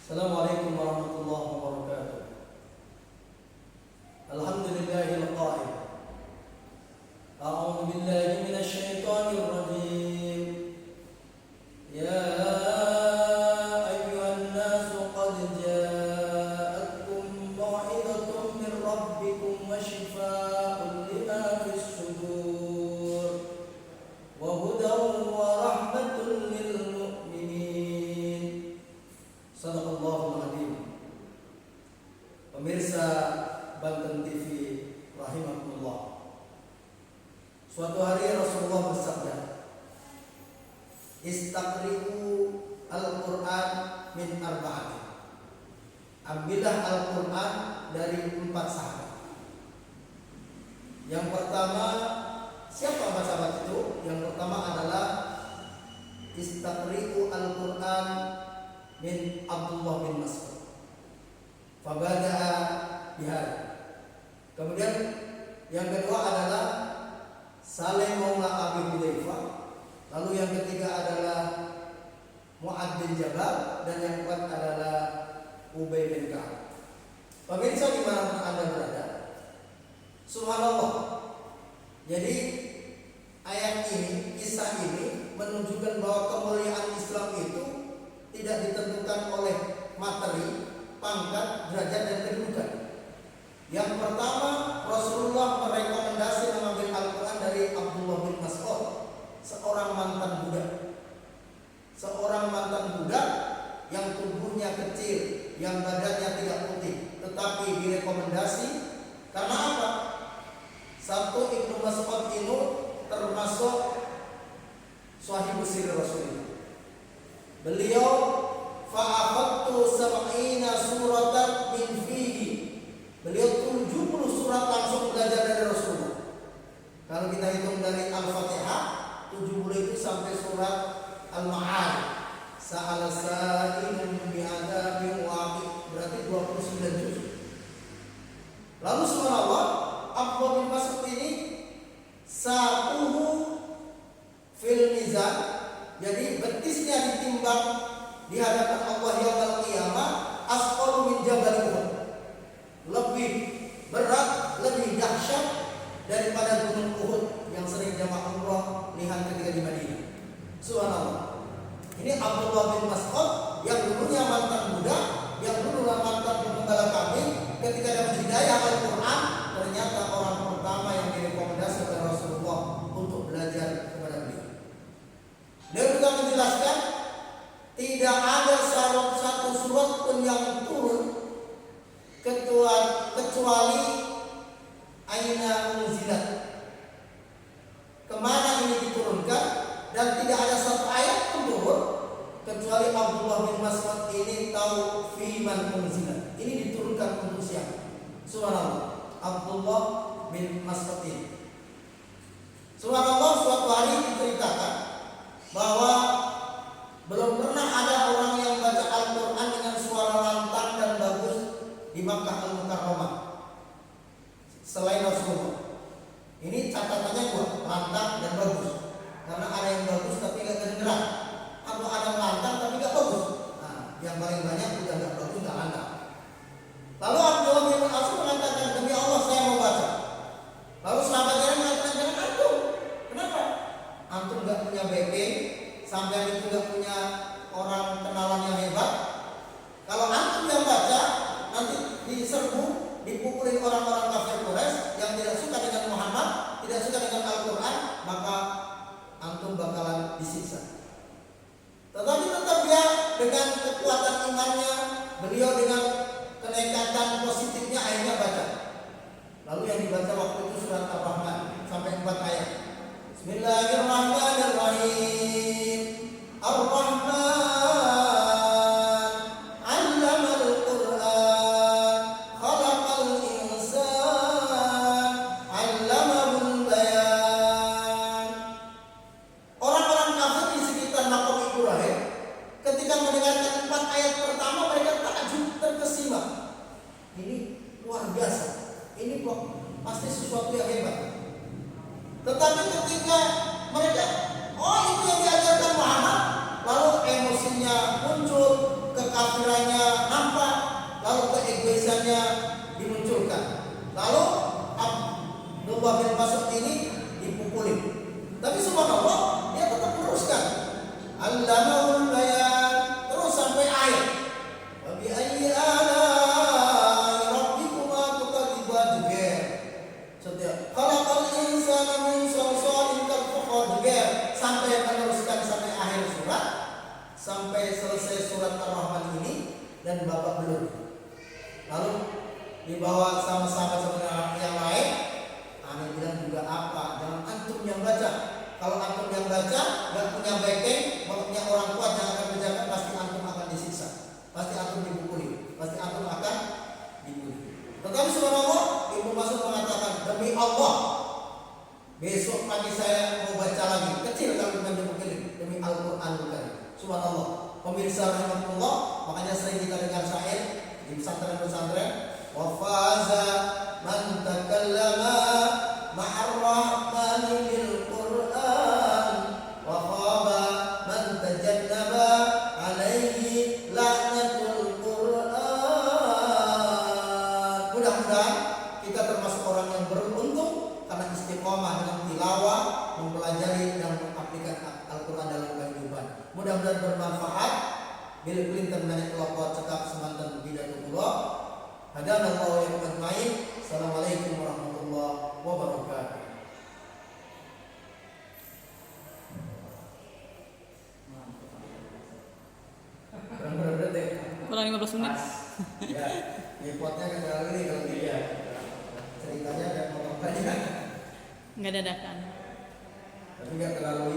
Assalamualaikum warahmatullahi wabarakatuh. Alhamdulillahil qail. A'udzu billahi minasy syaithanir rajim. Ya ayyuhan nasu qad ja'atkum mau'izatun min rabbikum wa shifaa'un lima fis sudur wa hudan wa rahmatun lil mu'minin. Sadaqallahul adzim. Pemirsa Banten TV rahimahullah. Suatu hari Rasulullah bersabda, "Istaqri'u al-Qur'an min arba'atin." Ambillah Al-Qur'an dari 4 sahabat. Yang pertama, siapa 4 sahabat itu? Yang pertama adalah Istaqri'u al-Qur'an min Abdullah bin Mas'ud. Fabada'a bihadza. Kemudian yang kedua adalah Salim Maula Abi Hudzaifah. Lalu yang ketiga adalah Mu'ad bin Jabal, dan yang keempat adalah Ubay bin Ka'ab. Pemirsa dimanapun Anda berada, subhanallah. Jadi ayat ini, kisah ini menunjukkan bahwa kemuliaan Islam itu tidak ditentukan oleh materi, pangkat, derajat, dan kedudukan. Yang pertama, Rasulullah merekomendasi mengambil Al-Quran dari Abdullah bin Mas'ud, seorang mantan budak. Seorang mantan budak yang tubuhnya kecil, yang badannya tidak putih, tetapi direkomendasi karena apa? Satu, Ibnu Mas'ud ini termasuk Shahibus Sirri Rasulullah. Beliau fa'afattu sab'ina suratan min fihi. Beliau 70 surat langsung belajar dari Rasulullah. Kalau kita hitung dari Al-Fatihah, 70 itu sampai surat Al-Ma'arij. Sa'ala sa'ilun bi'adzabin waqi', berarti 29 juz. Lalu subhanallah, Abdullah bin Mas'ud ini saquhu fil mizan. Jadi betisnya ditimbang di hadapan Allah yaumul qiyamah asqalu min jabal Uhud. Lebih berat, lebih dahsyat daripada gunung Uhud yang sering jamaah umrah lihat ketika di Madinah. Subhanallah. Ini Abdullah bin Mas'ud yang dulunya mantan budak, yang dulunya mantan pembela kambing, ketika dapat hidayah Al-Quran, ternyata orang pertama yang direkomendasi oleh Rasulullah untuk belajar kepada beliau. Dia juga menjelaskan tidak ada satu surat pun yang turun kecuali aina unzilat, kemana ini diturunkan, dan tidak ada satu ayat pun turun kecuali Abdullah bin Mas'ud ini tahu firman unzilat, ini diturunkan untuk siapa. Subhanallah, Abdullah bin Mas'ud ini. Subhanallah, suatu hari diceritakan bahwa belum pernah ada orang yang baca Al-Quran dengan suara lantang dan bagus di Makkah Al-Mukarramah selain Rasulullah. Ini catatannya buat lantang dan bagus. Karena ada yang bagus tapi gak kedengeran, atau ada lantang tapi gak bagus. Nah, yang paling banyak udah gak bagus, gak lantang. Lalu Abdullah bin Mas'ud mengatakan, demi Allah saya mau baca. Lalu sahabatnya mengatakan, antum kenapa? Antum gak punya backing, sampai itu gak punya orang kenalan yang hebat. Kalau antum yang baca, nanti diserbu, dipukulin orang-orang kafir Quraisy yang tidak suka dengan Muhammad, tidak suka dengan Al-Quran, maka antum bakalan disiksa. Tetapi tetap dia dengan kekuatan imannya, beliau dengan kenekatan positifnya akhirnya baca. Lalu yang dibaca waktu itu surat Ar-Rahman sampai 4 ayat. Bismillahirrahmanirrahim. Ar-Rahman pasti sesuatu yang hebat. Tetapi ketika mereka, oh itu yang diajarkan Muhammad, lalu emosinya muncul, kekafiran kekafirannya nampak, lalu keegoisannya dimunculkan. Lalu Abdullah bin Mas'ud ini dipukuli. Tapi subhanallah, dia tetap meneruskan. Allamahul bayan, terus sampai ayat. Wa bi ayyi ala'i rabbikuma tukadziban, juga. Setiap khalaqal insana min shalshalin kal fakhar, sampai meneruskan sampai akhir surat, sampai selesai surat Ar-Rahman ini, dan Bapak belum. Lalu dibawa sama-sama sama yang lain. Aneh bilang juga apa? Jangan antum yang baca. Kalau antum yang baca, gak punya backing, punya orang kuat yang akan menjaga, pasti antum akan disiksa, pasti antum dipukuli, pasti antum akan dibuli. Tetapi subhanallah, Ibnu Mas'ud mengatakan, demi Allah, besok pagi saya mau baca lagi. Kecil kalau bukan dipukuli, demi Al-Quranul Karim. Subhanallah. Pemirsa rahimahullah, makanya sering kita dengar syair di pesantren-pesantren, wa faza man takallama ma'ar rahmani bil Qur'an wa khaba man tajannaba alaihi la'natul Qur'an. Mudah-mudahan kita termasuk orang yang beruntung karena istiqomah dengan tilawah, mempelajari dan mengaplikasikan Al-Quran dalam kehidupan. Mudah-mudahan bermanfaat. Bill Clinton banyak kelompok cekap semantan bidatullah. Hadanallahu wa ajmain. Assalamualaikum warahmatullahi wabarakatuh. Berapa detik? Kurang 15 menit. Ya, repotnya kan kalau ini kalau dia ceritanya ada potong banyak. Enggak dadakan. Tapi nggak terlalu